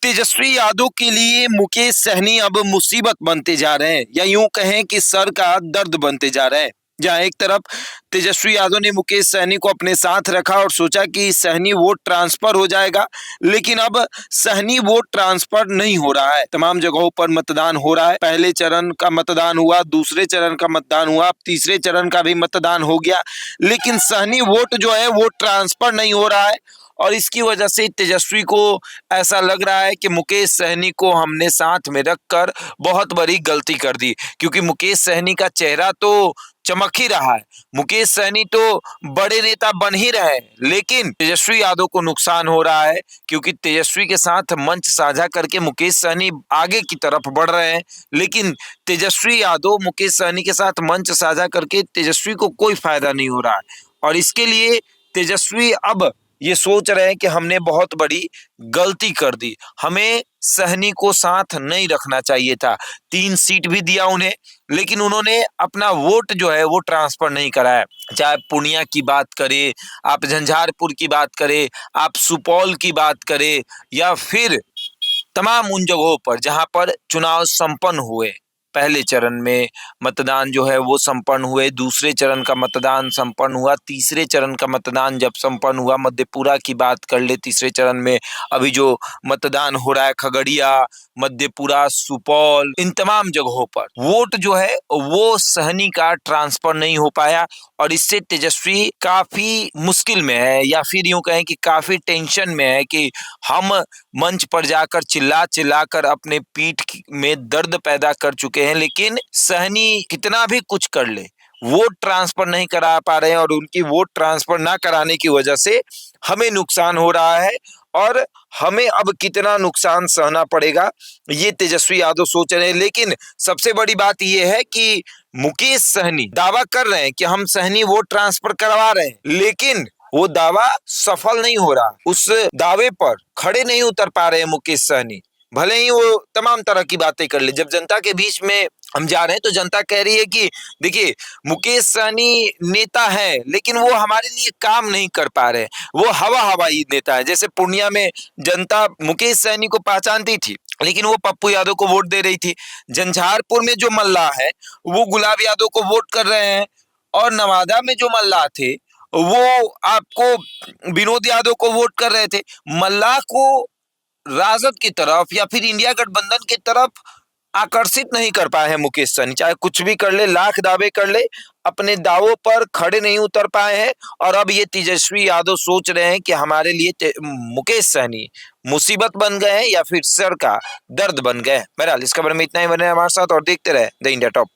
तेजस्वी यादव के लिए मुकेश सहनी अब मुसीबत बनते जा रहे हैं या यूं कहें कि सर का दर्द बनते जा रहे हैं। जहां एक तरफ तेजस्वी यादव ने मुकेश सहनी को अपने साथ रखा और सोचा कि सहनी वोट ट्रांसफर हो जाएगा, लेकिन अब सहनी वोट ट्रांसफर नहीं हो रहा है। तमाम जगहों पर मतदान हो रहा है। पहले चरण का मतदान हुआ, दूसरे चरण का मतदान हुआ, अब तीसरे चरण का भी मतदान हो गया, लेकिन सहनी वोट जो है वो ट्रांसफर नहीं हो रहा है। और इसकी वजह से तेजस्वी को ऐसा लग रहा है कि मुकेश सहनी को हमने साथ में रखकर बहुत बड़ी गलती कर दी, क्योंकि मुकेश सहनी का चेहरा तो चमक ही रहा है। मुकेश सहनी तो बड़े नेता बन ही रहे हैं, लेकिन तेजस्वी यादव को नुकसान हो रहा है, क्योंकि तेजस्वी के साथ मंच साझा करके मुकेश सहनी आगे की तरफ बढ़ रहे हैं, लेकिन तेजस्वी यादव मुकेश सहनी के साथ मंच साझा करके तेजस्वी को कोई फायदा नहीं हो रहा है। और इसके लिए तेजस्वी अब ये सोच रहे हैं कि हमने बहुत बड़ी गलती कर दी, हमें सहनी को साथ नहीं रखना चाहिए था। 3 सीट भी दिया उन्हें, लेकिन उन्होंने अपना वोट जो है वो ट्रांसफर नहीं कराया। चाहे पूर्णिया की बात करें, आप झंझारपुर की बात करें, आप सुपौल की बात करें, या फिर तमाम उन जगहों पर जहां पर चुनाव संपन्न हुए। पहले चरण में मतदान जो है वो संपन्न हुए, दूसरे चरण का मतदान संपन्न हुआ, तीसरे चरण का मतदान जब संपन्न हुआ, मधेपुरा की बात कर ले तीसरे चरण में, अभी जो मतदान हो रहा है खगड़िया, मधेपुरा, सुपौल, इन तमाम जगहों पर वोट जो है वो सहनी का ट्रांसफर नहीं हो पाया। और इससे तेजस्वी काफी मुश्किल में है, या फिर यूं कहें कि काफी टेंशन में है कि हम मंच पर जाकर चिल्ला चिल्लाकर अपने पीठ में दर्द पैदा कर चुके हैं, लेकिन सहनी कितना भी कुछ कर ले वोट ट्रांसफर नहीं करा पा रहे हैं, और उनकी वोट ट्रांसफर ना कराने की वजह से हमें नुकसान हो रहा है। और हमें अब कितना नुकसान सहना पड़ेगा ये तेजस्वी यादव सोच रहे हैं। लेकिन सबसे बड़ी बात यह है कि मुकेश सहनी दावा कर रहे हैं कि हम सहनी वोट ट्रांसफर करवा रहे हैं, लेकिन वो दावा सफल नहीं हो रहा। उस दावे पर खड़े नहीं उतर पा रहे हैं मुकेश सहनी, भले ही वो तमाम तरह की बातें कर ले। जब जनता के बीच में हम जा रहे हैं तो जनता कह रही है कि देखिए मुकेश सहनी नेता है, लेकिन वो हमारे लिए काम नहीं कर पा रहे, वो हवाई नेता है। जैसे पूर्णिया में जनता मुकेश सहनी को पहचानती थी, लेकिन वो पप्पू यादव को वोट दे रही थी। झंझारपुर में जो मल्लाह है वो गुलाब यादव को वोट कर रहे हैं, और नवादा में जो मल्लाह थे वो आपको विनोद यादव को वोट कर रहे थे। मल्लाह को राजद की तरफ या फिर इंडिया गठबंधन की तरफ आकर्षित नहीं कर पाए हैं मुकेश सहनी। चाहे कुछ भी कर ले, लाख दावे कर ले, अपने दावों पर खड़े नहीं उतर पाए हैं। और अब ये तेजस्वी यादव सोच रहे हैं कि हमारे लिए मुकेश सहनी मुसीबत बन गए हैं या फिर सर का दर्द बन गए हैं। बहरहाल इस खबर में इतना ही। बने हमारे साथ और देखते रहे द इंडिया टॉप।